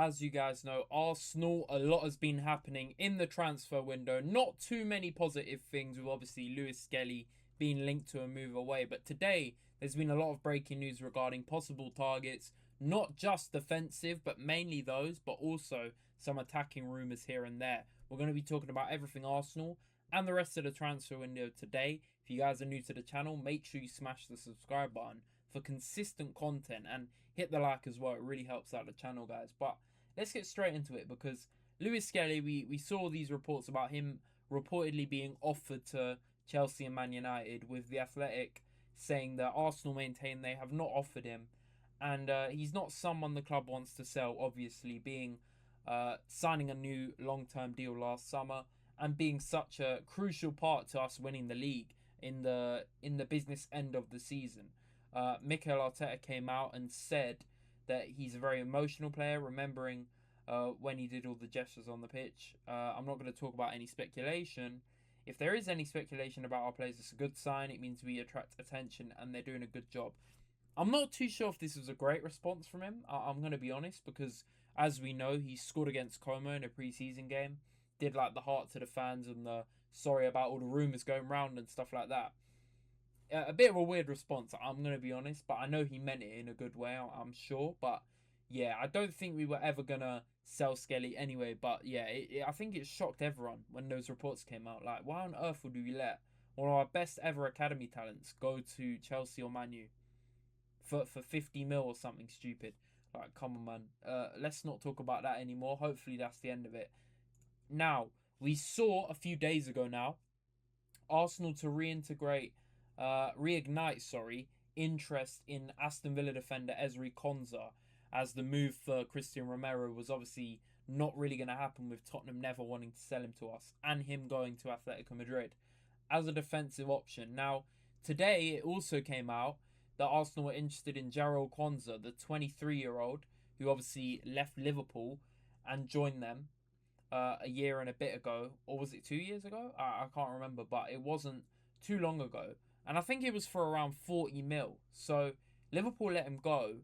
as you guys know, Arsenal, a lot has been happening in the transfer window. Not too many positive things with obviously Lewis Skelly being linked to a move away. But today, there's been a lot of breaking news regarding possible targets, not just defensive, but mainly those, but also some attacking rumours here and there. We're going to be talking about everything Arsenal and the rest of the transfer window today. If you guys are new to the channel, make sure you smash the subscribe button for consistent content and hit the like as well. It really helps out the channel, guys. But let's get straight into it, because Lewis Skelly, we saw these reports about him reportedly being offered to Chelsea and Man United, with The Athletic saying that Arsenal maintain they have not offered him, and he's not someone the club wants to sell, obviously, being signing a new long-term deal last summer and being such a crucial part to us winning the league in the business end of the season. Mikel Arteta came out and said that he's a very emotional player, remembering when he did all the gestures on the pitch. I'm not going to talk about any speculation. If there is any speculation about our players, it's a good sign. It means we attract attention and they're doing a good job. I'm not too sure if this was a great response from him. I'm going to be honest, because as we know, he scored against Como in a pre-season game. Did like the heart to the fans and the sorry about all the rumours going round and stuff like that. A bit of a weird response, I'm going to be honest, but I know he meant it in a good way, I'm sure. But yeah, I don't think we were ever going to sell Skelly anyway. But yeah, I think it shocked everyone when those reports came out. Like, why on earth would we let one of our best ever academy talents go to Chelsea or Man U for 50 mil or something stupid? Like, come on, man. Let's not talk about that anymore. Hopefully that's the end of it. Now, we saw a few days ago now, Arsenal to reignite interest in Aston Villa defender Ezri Konsa, as the move for Christian Romero was obviously not really going to happen, with Tottenham never wanting to sell him to us and him going to Atletico Madrid as a defensive option. Now, today it also came out that Arsenal were interested in Jarell Quansah, the 23-year-old, who obviously left Liverpool and joined them a year and a bit ago. Or was it 2 years ago? I can't remember, but it wasn't too long ago. And I think it was for around 40 mil. So Liverpool let him go,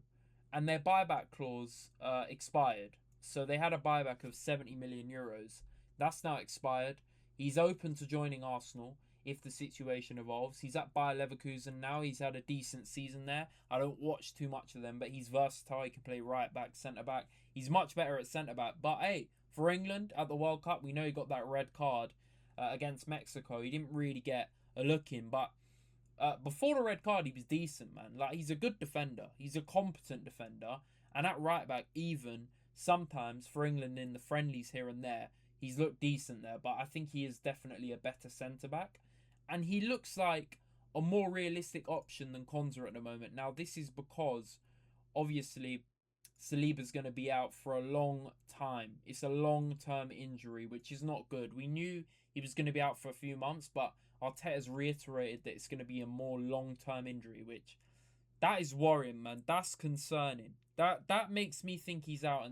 and their buyback clause expired. So they had a buyback of 70 million euros. That's now expired. He's open to joining Arsenal if the situation evolves. He's at Bayer Leverkusen now. He's had a decent season there. I don't watch too much of them, but he's versatile. He can play right back, centre back. He's much better at centre back. But hey, for England at the World Cup, we know he got that red card against Mexico. He didn't really get a look in, but before the red card, he was decent, man. Like, he's a good defender. He's a competent defender. And at right back, even sometimes for England in the friendlies here and there, he's looked decent there. But I think he is definitely a better centre back. And he looks like a more realistic option than Konsa at the moment. Now, this is because, obviously, Saliba's going to be out for a long time. It's a long-term injury, which is not good. We knew he was going to be out for a few months, but Arteta's reiterated that it's going to be a more long-term injury, which, that is worrying, man. That's concerning. That makes me think he's out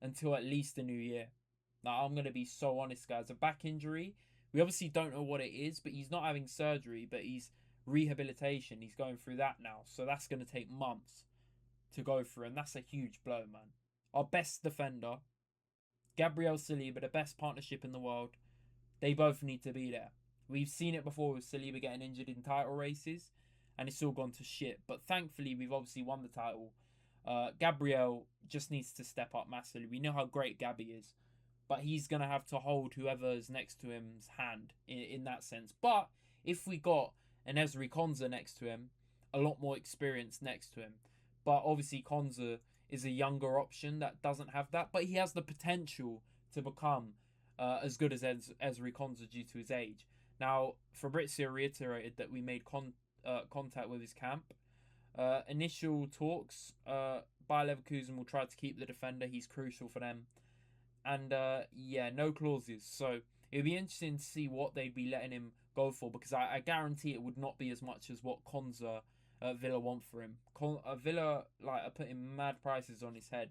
until at least the new year. Now, I'm going to be so honest, guys. A back injury, we obviously don't know what it is, but he's not having surgery, but he's rehabilitation. He's going through that now, so that's going to take months to go through, and that's a huge blow, man. Our best defender, Gabriel, Saliba, the best partnership in the world, they both need to be there. We've seen it before with Saliba getting injured in title races, and it's all gone to shit. But thankfully, we've obviously won the title. Gabriel just needs to step up massively. We know how great Gabby is, but he's going to have to hold whoever is next to him's hand in that sense. But if we got an Ezri Konsa next to him, a lot more experience next to him. But obviously, Konsa is a younger option that doesn't have that, but he has the potential to become as good as Ezri Konsa due to his age. Now, Fabrizio reiterated that we made contact with his camp. Initial talks, Bayer Leverkusen will try to keep the defender. He's crucial for them. And yeah, no clauses. So it'd be interesting to see what they'd be letting him go for, because I guarantee it would not be as much as what Konsa Villa want for him. Villa are putting mad prices on his head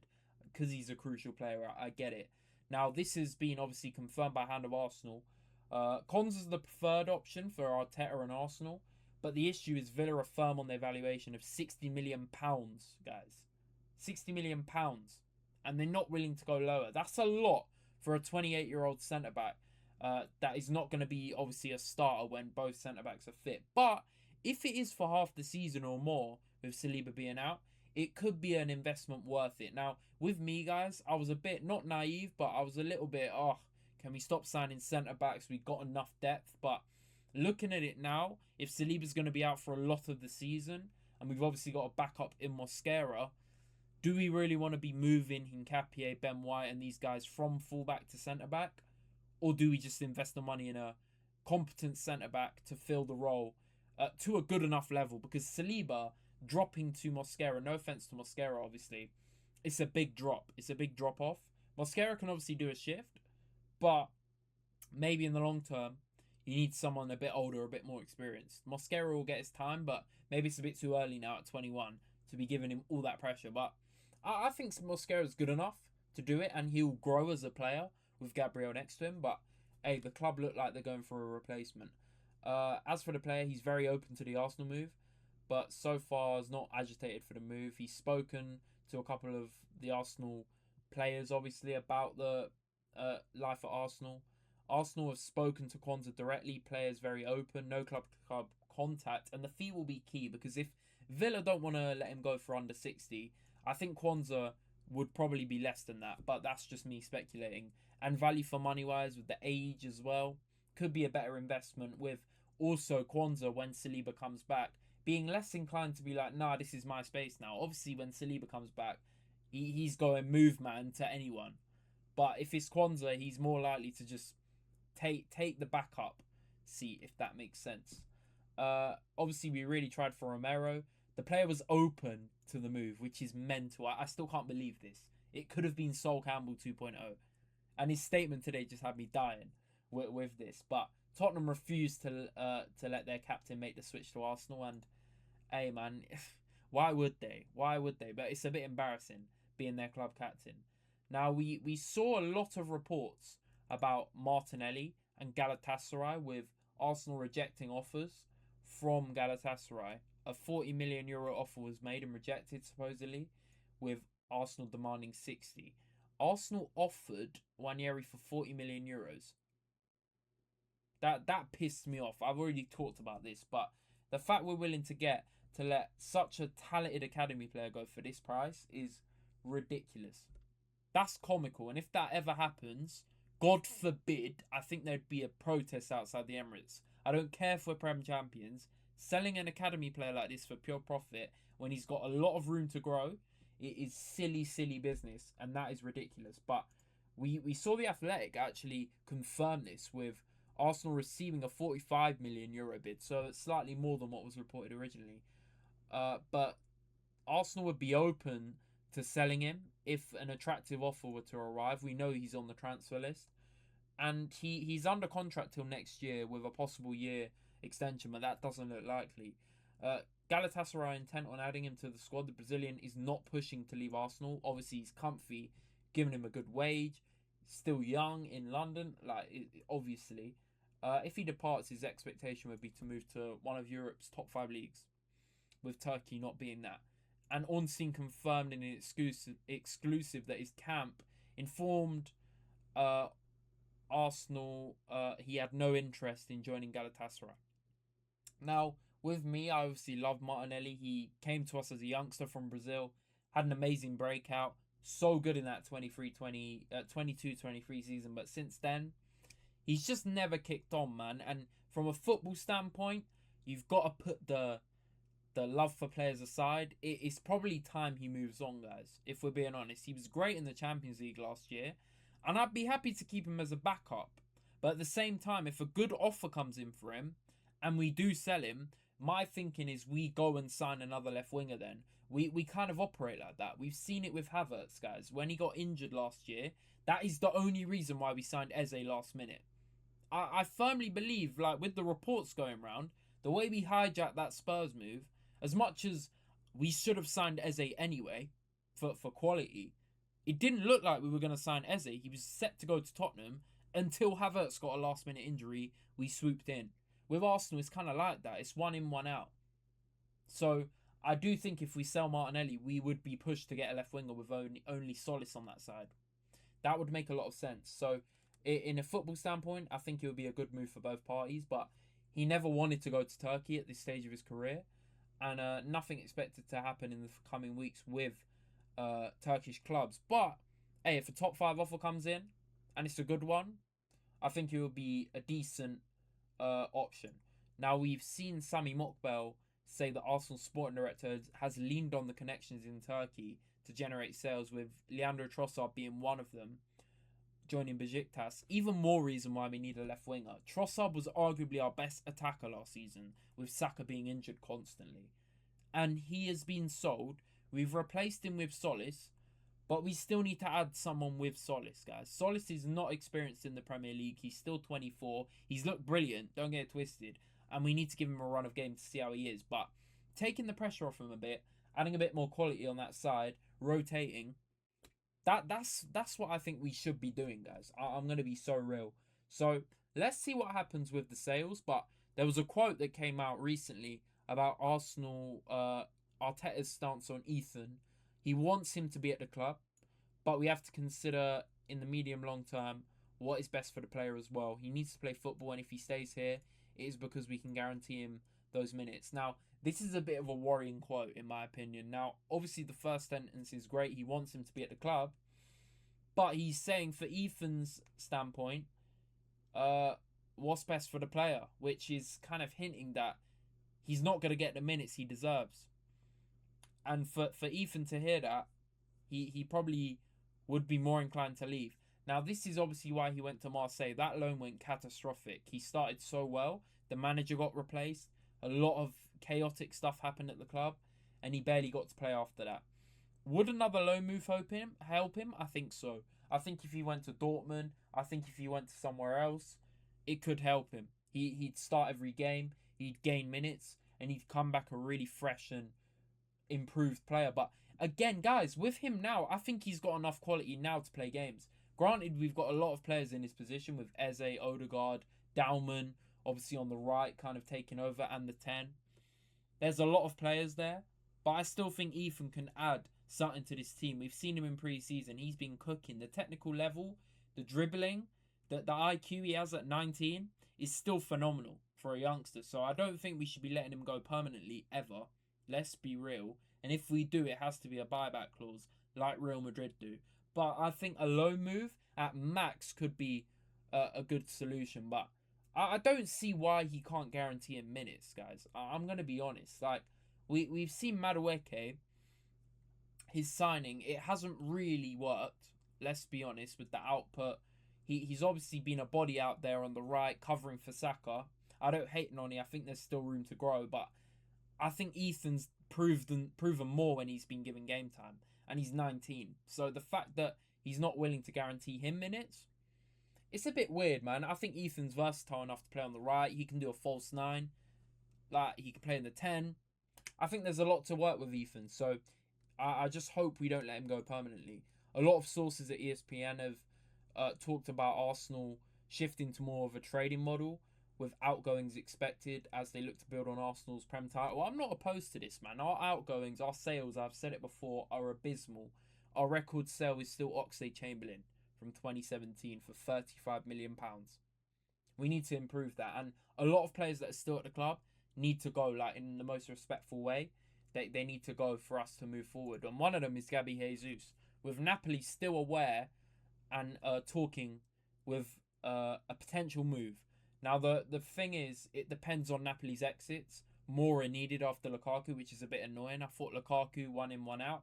because he's a crucial player. I get it. Now, this has been obviously confirmed by hand of Arsenal. Konsa's the preferred option for Arteta and Arsenal, but the issue is Villa are firm on their valuation of £60 million, guys. £60 million. and they're not willing to go lower. That's a lot for a 28-year-old centre-back that is not going to be, obviously, a starter when both centre-backs are fit. But if it is for half the season or more, with Saliba being out, it could be an investment worth it. Now, with me, guys, I was a bit, not naive, but I was a little bit, can we stop signing centre-backs? We've got enough depth. But looking at it now, if Saliba's going to be out for a lot of the season, and we've obviously got a backup in Mosquera, do we really want to be moving Hincapié, Ben White, and these guys from fullback to centre-back? Or do we just invest the money in a competent centre-back to fill the role to a good enough level? Because Saliba dropping to Mosquera, no offence to Mosquera, obviously, it's a big drop. It's a big drop-off. Mosquera can obviously do a shift, but maybe in the long term, you need someone a bit older, a bit more experienced. Mosquera will get his time, but maybe it's a bit too early now at 21 to be giving him all that pressure. But I think Mosquera is good enough to do it, and he'll grow as a player with Gabriel next to him. But hey, the club look like they're going for a replacement. As for the player, he's very open to the Arsenal move, but so far is not agitated for the move. He's spoken to a couple of the Arsenal players, obviously, about the life at Arsenal. Arsenal have spoken to Quansah directly. Players very open, no club contact, and the fee will be key, because if Villa don't want to let him go for under 60, I think Quansah would probably be less than that, but that's just me speculating. And value for money wise, with the age as well, could be a better investment, with also Quansah, when Saliba comes back, being less inclined to be like, nah, this is my space now. Obviously, when Saliba comes back, he's going move man to anyone. But if it's Quansah, he's more likely to just take the backup seat, if that makes sense. Obviously, we really tried for Romero. The player was open to the move, which is mental. I still can't believe this. It could have been Sol Campbell 2.0. And his statement today just had me dying with this. But Tottenham refused to let their captain make the switch to Arsenal. And, hey, man, why would they? Why would they? But it's a bit embarrassing being their club captain. Now, we saw a lot of reports about Martinelli and Galatasaray, with Arsenal rejecting offers from Galatasaray. A 40 million euro offer was made and rejected, supposedly, with Arsenal demanding 60. Arsenal offered Nwaneri for 40 million euros. That pissed me off. I've already talked about this, but the fact we're willing to let such a talented academy player go for this price is ridiculous. That's comical, and if that ever happens, God forbid, I think there'd be a protest outside the Emirates. I don't care if we're Prem champions. Selling an academy player like this for pure profit when he's got a lot of room to grow, it is silly business, and that is ridiculous. But we saw the Athletic actually confirm this, with Arsenal receiving a 45 million euro bid, so it's slightly more than what was reported originally. But Arsenal would be open to selling him if an attractive offer were to arrive. We know he's on the transfer list, and he's under contract till next year with a possible year extension, but that doesn't look likely. Galatasaray are intent on adding him to the squad. The Brazilian is not pushing to leave Arsenal. Obviously, he's comfy, giving him a good wage. Still young in London, obviously. If he departs, his expectation would be to move to one of Europe's top 5 leagues, with Turkey not being that. And Onsin confirmed in an exclusive that his camp informed Arsenal he had no interest in joining Galatasaray. Now, with me, I obviously love Martinelli. He came to us as a youngster from Brazil, had an amazing breakout, so good in that 22-23 season, but since then, he's just never kicked on, man. And from a football standpoint, you've got to put the love for players aside. It's probably time he moves on, guys, if we're being honest. He was great in the Champions League last year, and I'd be happy to keep him as a backup. But at the same time, if a good offer comes in for him, and we do sell him, my thinking is we go and sign another left winger then. We kind of operate like that. We've seen it with Havertz, guys. When he got injured last year, that is the only reason why we signed Eze last minute. I firmly believe, like, with the reports going around, the way we hijacked that Spurs move, as much as we should have signed Eze anyway, for quality, it didn't look like we were going to sign Eze. He was set to go to Tottenham until Havertz got a last-minute injury. We swooped in. With Arsenal, it's kind of like that. It's one in, one out. So I do think if we sell Martinelli, we would be pushed to get a left winger with only Solis on that side. That would make a lot of sense. So, in a football standpoint, I think it would be a good move for both parties. But he never wanted to go to Turkey at this stage of his career, and nothing expected to happen in the coming weeks with Turkish clubs. But hey, if a top 5 offer comes in and it's a good one, I think it would be a decent option. Now, we've seen Sami Mokbel say that Arsenal's sporting director has leaned on the connections in Turkey to generate sales, with Leandro Trossard being one of them, joining Besiktas. Even more reason why we need a left winger. Trossard was arguably our best attacker last season, with Saka being injured constantly. And he has been sold. We've replaced him with Solis, but we still need to add someone with Solis, guys. Solis is not experienced in the Premier League. He's still 24. He's looked brilliant, don't get it twisted. And we need to give him a run of games to see how he is. But taking the pressure off him a bit, adding a bit more quality on that side, rotating, that's what I think we should be doing, guys. I'm going to be so real. So let's see what happens with the sales. But there was a quote that came out recently about Arsenal, Arteta's stance on Ethan. He wants him to be at the club, but we have to consider in the medium long term what is best for the player as well. He needs to play football, and if he stays here, it is because we can guarantee him those minutes. Now, this is a bit of a worrying quote in my opinion. Now, obviously the first sentence is great. He wants him to be at the club, but he's saying for Ethan's standpoint, what's best for the player, which is kind of hinting that he's not going to get the minutes he deserves. And for Ethan to hear that, he probably would be more inclined to leave. Now, this is obviously why he went to Marseille. That loan went catastrophic. He started so well. The manager got replaced. A lot of chaotic stuff happened at the club, and he barely got to play after that. Would another loan move help him? I think so. I think if he went to Dortmund, I think if he went to somewhere else, it could help him. He'd start every game, he'd gain minutes, and he'd come back a really fresh and improved player. But again, guys, with him now, I think he's got enough quality now to play games. Granted, we've got a lot of players in his position with Eze, Odegaard, Dalman, obviously on the right, kind of taking over, and the 10. There's a lot of players there, but I still think Ethan can add something to this team. We've seen him in pre-season. He's been cooking. The technical level, the dribbling, the IQ he has at 19 is still phenomenal for a youngster. So I don't think we should be letting him go permanently ever. Let's be real. And if we do, it has to be a buyback clause like Real Madrid do. But I think a loan move at max could be a good solution. But I don't see why he can't guarantee him minutes, guys. I'm going to be honest. Like, we've seen Madueke, his signing, it hasn't really worked. Let's be honest with the output. He's obviously been a body out there on the right, covering for Saka. I don't hate Noni. I think there's still room to grow. But I think Ethan's proven more when he's been given game time. And he's 19. So the fact that he's not willing to guarantee him minutes, it's a bit weird, man. I think Ethan's versatile enough to play on the right. He can do a false 9. Like, he can play in the 10. I think there's a lot to work with Ethan. So I just hope we don't let him go permanently. A lot of sources at ESPN have talked about Arsenal shifting to more of a trading model with outgoings expected as they look to build on Arsenal's Prem title. I'm not opposed to this, man. Our outgoings, our sales, I've said it before, are abysmal. Our record sale is still Oxlade-Chamberlain from 2017 for £35 million. We need to improve that. And a lot of players that are still at the club need to go, like, in the most respectful way. They need to go for us to move forward. And one of them is Gabby Jesus. With Napoli still aware and talking with a potential move. Now, the thing is, it depends on Napoli's exits. More are needed after Lukaku, which is a bit annoying. I thought Lukaku 1 in, 1 out.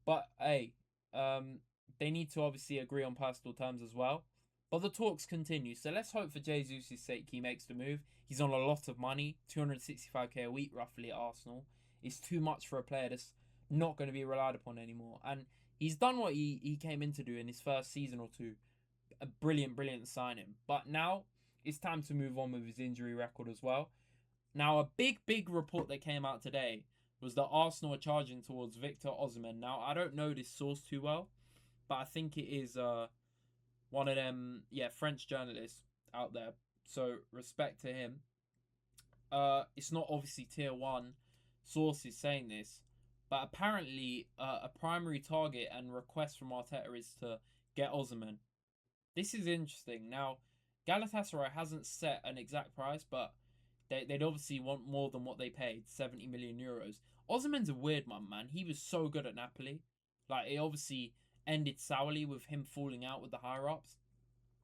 But, hey, they need to obviously agree on personal terms as well. But the talks continue. So let's hope for Jesus' sake he makes the move. He's on a lot of money. 265k a week, roughly, at Arsenal. It's too much for a player that's not going to be relied upon anymore. And he's done what he came in to do in his first season or two. A brilliant signing. But now it's time to move on with his injury record as well. Now, a big report that came out today was that Arsenal are charging towards Victor Osimhen. Now, I don't know this source too well, but I think it is one of them, French journalists out there. So, respect to him. It's not obviously tier 1 sources saying this, but apparently a primary target and request from Arteta is to get Osimhen. This is interesting. Now, Galatasaray hasn't set an exact price, but they'd obviously want more than what they paid, 70 million euros. Osimhen's a weird one, man. He was so good at Napoli. Like, it obviously ended sourly with him falling out with the higher-ups.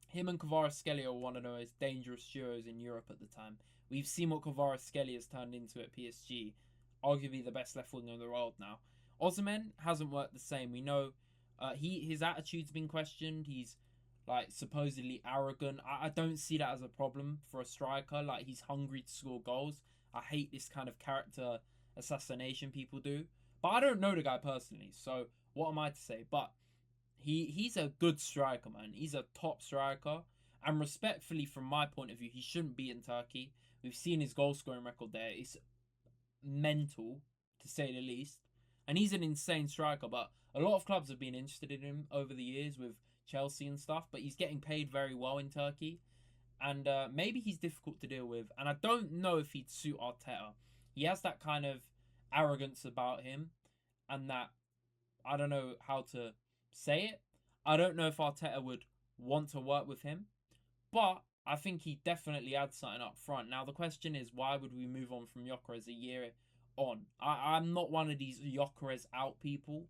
Him and Skelly are one of the most dangerous duos in Europe at the time. We've seen what Skelly has turned into at PSG. Arguably the best left winger in the world now. Osimhen hasn't worked the same. We know his attitude's been questioned. He's like supposedly arrogant. I don't see that as a problem for a striker. Like, he's hungry to score goals. I hate this kind of character assassination people do. But I don't know the guy personally, so what am I to say? But he's a good striker, man. He's a top striker. And respectfully, from my point of view, he shouldn't be in Turkey. We've seen his goal scoring record there. It's mental, to say the least. And he's an insane striker, but a lot of clubs have been interested in him over the years with Chelsea and stuff, but he's getting paid very well in Turkey. And maybe he's difficult to deal with. And I don't know if he'd suit Arteta. He has that kind of arrogance about him, and that, I don't know how to say it. I don't know if Arteta would want to work with him, but I think he definitely adds something up front. Now, the question is, why would we move on from Gyökeres a year on? I'm not one of these Gyökeres out people.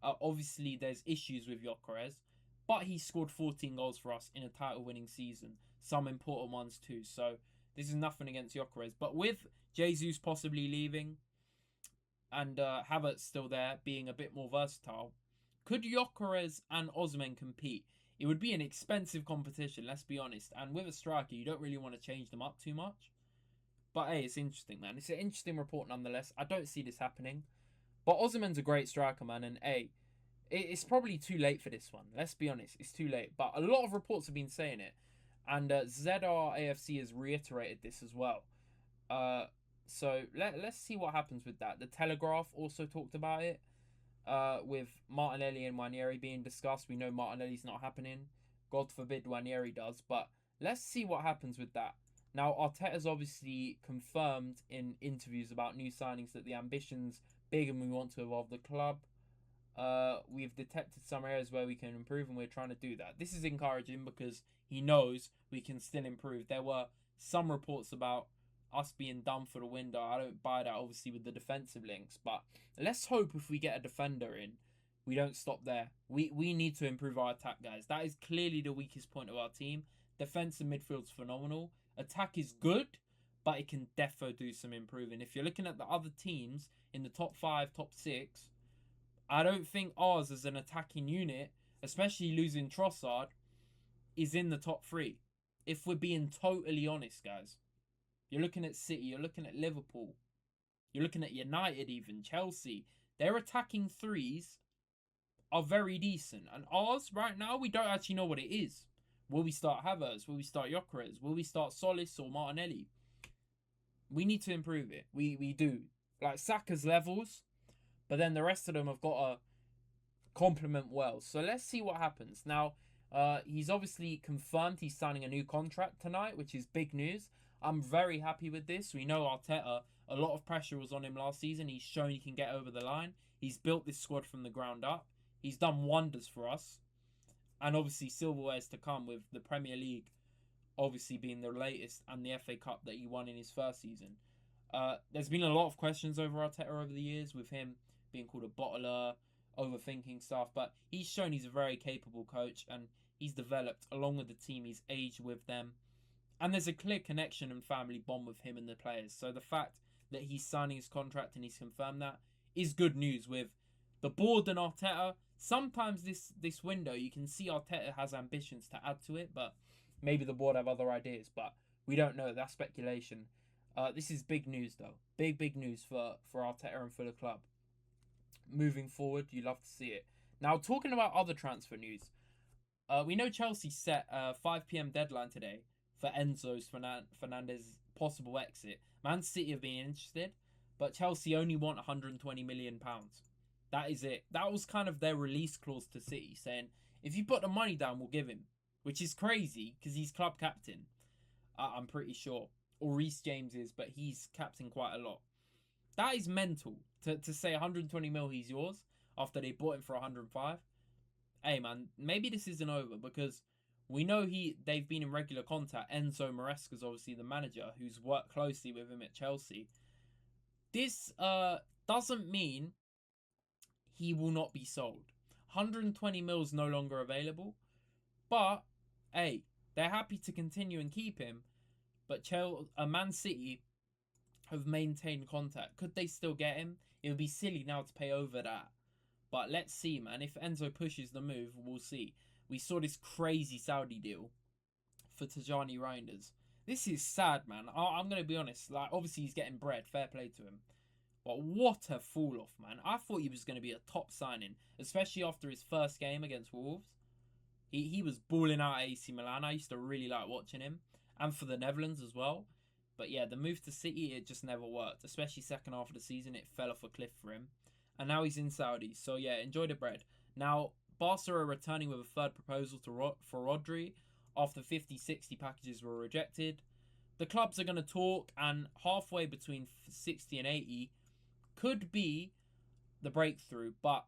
Obviously, there's issues with Gyökeres, but he scored 14 goals for us in a title-winning season. Some important ones too. So this is nothing against Gyökeres. But with Jesus possibly leaving and Havertz still there, being a bit more versatile, could Gyökeres and Osimhen compete? It would be an expensive competition, let's be honest. And with a striker, you don't really want to change them up too much. But hey, it's interesting, man. It's an interesting report nonetheless. I don't see this happening. But Osimhen's a great striker, man. And hey, it's probably too late for this one. Let's be honest, it's too late. But a lot of reports have been saying it. And ZRAFC has reiterated this as well. So let's see what happens with that. The Telegraph also talked about it. With Martinelli and Nwaneri being discussed. We know Martinelli's not happening. God forbid Nwaneri does. But let's see what happens with that. Now, Arteta's obviously confirmed in interviews about new signings that the ambition's big and we want to evolve the club. We've detected some areas where we can improve, and we're trying to do that. This is encouraging because he knows we can still improve. There were some reports about us being done for the window. I don't buy that, obviously, with the defensive links. But let's hope if we get a defender in, we don't stop there. We need to improve our attack, guys. That is clearly the weakest point of our team. Defense and midfield's phenomenal. Attack is good, but it can defo do some improving. If you're looking at the other teams in the top 5, top 6, I don't think ours as an attacking unit, especially losing Trossard, is in the top 3. If we're being totally honest, guys. You're looking at City, you're looking at Liverpool, you're looking at United even, Chelsea. Their attacking threes are very decent. And ours, right now, we don't actually know what it is. Will we start Havertz? Will we start Gyökeres? Will we start Solis or Martinelli? We need to improve it. We do. Like Saka's levels, but then the rest of them have got to complement well. So let's see what happens. Now, he's obviously confirmed he's signing a new contract tonight, which is big news. I'm very happy with this. We know Arteta, a lot of pressure was on him last season. He's shown he can get over the line. He's built this squad from the ground up. He's done wonders for us. And obviously silverware's to come with the Premier League obviously being the latest and the FA Cup that he won in his first season. There's been a lot of questions over Arteta over the years with him being called a bottler, overthinking stuff. But he's shown he's a very capable coach and he's developed along with the team. He's aged with them. And there's a clear connection and family bond with him and the players. So the fact that he's signing his contract and he's confirmed that is good news with the board and Arteta. Sometimes this window, you can see Arteta has ambitions to add to it, but maybe the board have other ideas. But we don't know. That's speculation. This is big news, though. Big news for Arteta and for the club. Moving forward, you love to see it. Now, talking about other transfer news, we know Chelsea set a 5 p.m. deadline today for Enzo Fernández's possible exit. Man City have been interested, but Chelsea only want £120 million. That is it. That was kind of their release clause to City, saying, if you put the money down, we'll give him. Which is crazy, because he's club captain, I'm pretty sure. Or Reece James is, but he's captain quite a lot. That is mental. To say 120 mil, he's yours after they bought him for 105. Hey man, maybe this isn't over because we know they've been in regular contact. Enzo Maresca's obviously the manager who's worked closely with him at Chelsea. This doesn't mean he will not be sold. 120 mil is no longer available, but hey, they're happy to continue and keep him. But Man City have maintained contact. Could they still get him? It would be silly now to pay over that. But let's see, man. If Enzo pushes the move, we'll see. We saw this crazy Saudi deal for Tijani Reinders. This is sad, man. I'm going to be honest. Like, obviously, he's getting bread. Fair play to him. But what a fall off, man. I thought he was going to be a top signing, especially after his first game against Wolves. He was balling out at AC Milan. I used to really like watching him. And for the Netherlands as well. But yeah, the move to City, it just never worked. Especially second half of the season, it fell off a cliff for him. And now he's in Saudi. So yeah, enjoy the bread. Now, Barca are returning with a third proposal for Rodri after 50-60 packages were rejected. The clubs are going to talk, and halfway between 60 and 80 could be the breakthrough. But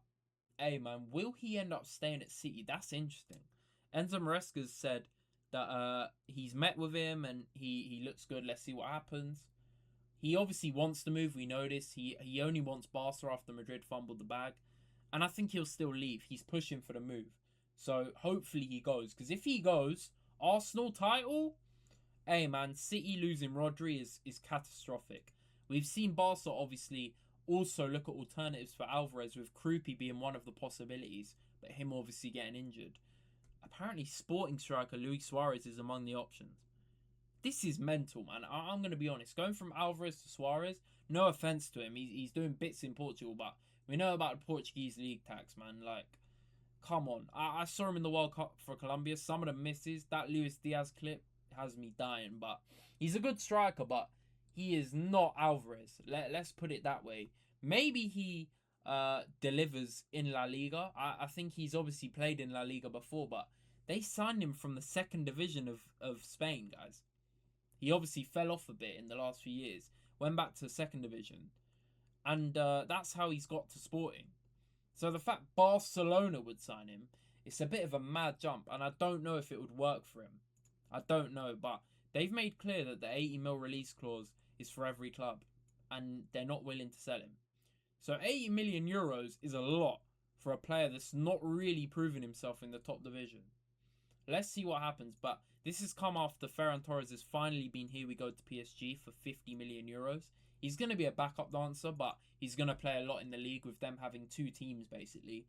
hey man, will he end up staying at City? That's interesting. Enzo Maresca's said that he's met with him and he looks good. Let's see what happens. He obviously wants to move. We know this. He only wants Barca after Madrid fumbled the bag. And I think he'll still leave. He's pushing for the move. So hopefully he goes. Because if he goes, Arsenal title? Hey man, City losing Rodri is catastrophic. We've seen Barca obviously also look at alternatives for Alvarez, with Krupi being one of the possibilities. But him obviously getting injured. Apparently Sporting striker Luis Suarez is among the options. This is mental, man. I'm going to be honest. Going from Alvarez to Suarez, no offence to him. He's doing bits in Portugal, but we know about the Portuguese league tax, man. Like, come on. I saw him in the World Cup for Colombia. Some of the misses. That Luis Diaz clip has me dying, but he's a good striker, but he is not Alvarez. Let's put it that way. Maybe he delivers in La Liga. I think he's obviously played in La Liga before, but they signed him from the second division of Spain, guys. He obviously fell off a bit in the last few years. Went back to the second division. And that's how he's got to Sporting. So the fact Barcelona would sign him, it's a bit of a mad jump. And I don't know if it would work for him. I don't know. But they've made clear that the 80 mil release clause is for every club. And they're not willing to sell him. So 80 million euros is a lot for a player that's not really proven himself in the top division. Let's see what happens. But this has come after Ferran Torres has finally been here we go to PSG for 50 million euros. He's going to be a backup dancer, but he's going to play a lot in the league with them having two teams, basically.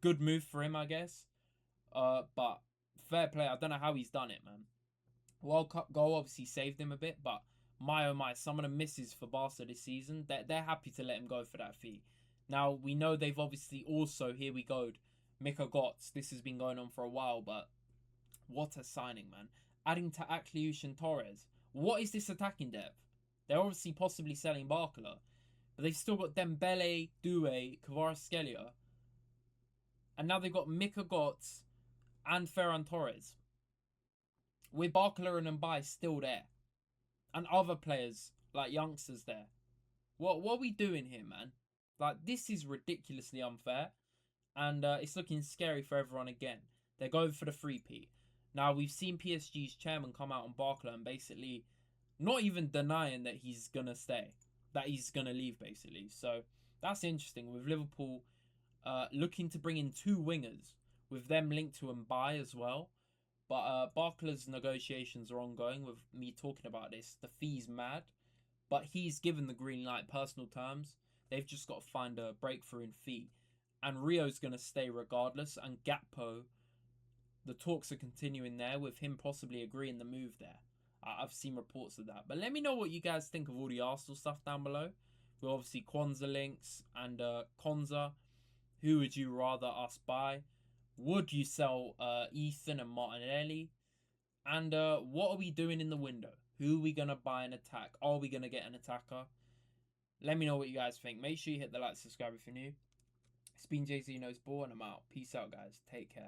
Good move for him, I guess. But fair play. I don't know how he's done it, man. World Cup goal obviously saved him a bit, but my oh my, some of the misses for Barca this season, they're happy to let him go for that fee. Now, we know they've obviously also, here we go, Mikel Arteta. This has been going on for a while, but what a signing, man. Adding to Akliouche and Torres. What is this attacking depth? They're obviously possibly selling Barcola, but they've still got Dembele, Doué, Kvaratskhelia, and now they've got Mikel Arteta and Ferran Torres, with Barcola and Mbaye still there, and other players like youngsters there. What are we doing here, man? Like, this is ridiculously unfair, and it's looking scary for everyone again. They're going for the three-peat. Now, we've seen PSG's chairman come out on Barcola and basically not even denying that he's going to stay, that he's going to leave, basically. So, that's interesting. With Liverpool looking to bring in two wingers, with them linked to Mbaye as well. But Barcola's negotiations are ongoing with me talking about this. The fee's mad, but he's given the green light, personal terms. They've just got to find a breakthrough in fee. And Rio's going to stay regardless. And Gakpo, the talks are continuing there with him possibly agreeing the move there. I've seen reports of that. But let me know what you guys think of all the Arsenal stuff down below. With obviously Quansah links and Konsa. Who would you rather us buy? Would you sell Ethan and Martinelli? And what are we doing in the window? Who are we going to buy and attack? Are we going to get an attacker? Let me know what you guys think. Make sure you hit the like, subscribe if you're new. It's been JZ Knows Ball, and I'm out. Peace out, guys. Take care.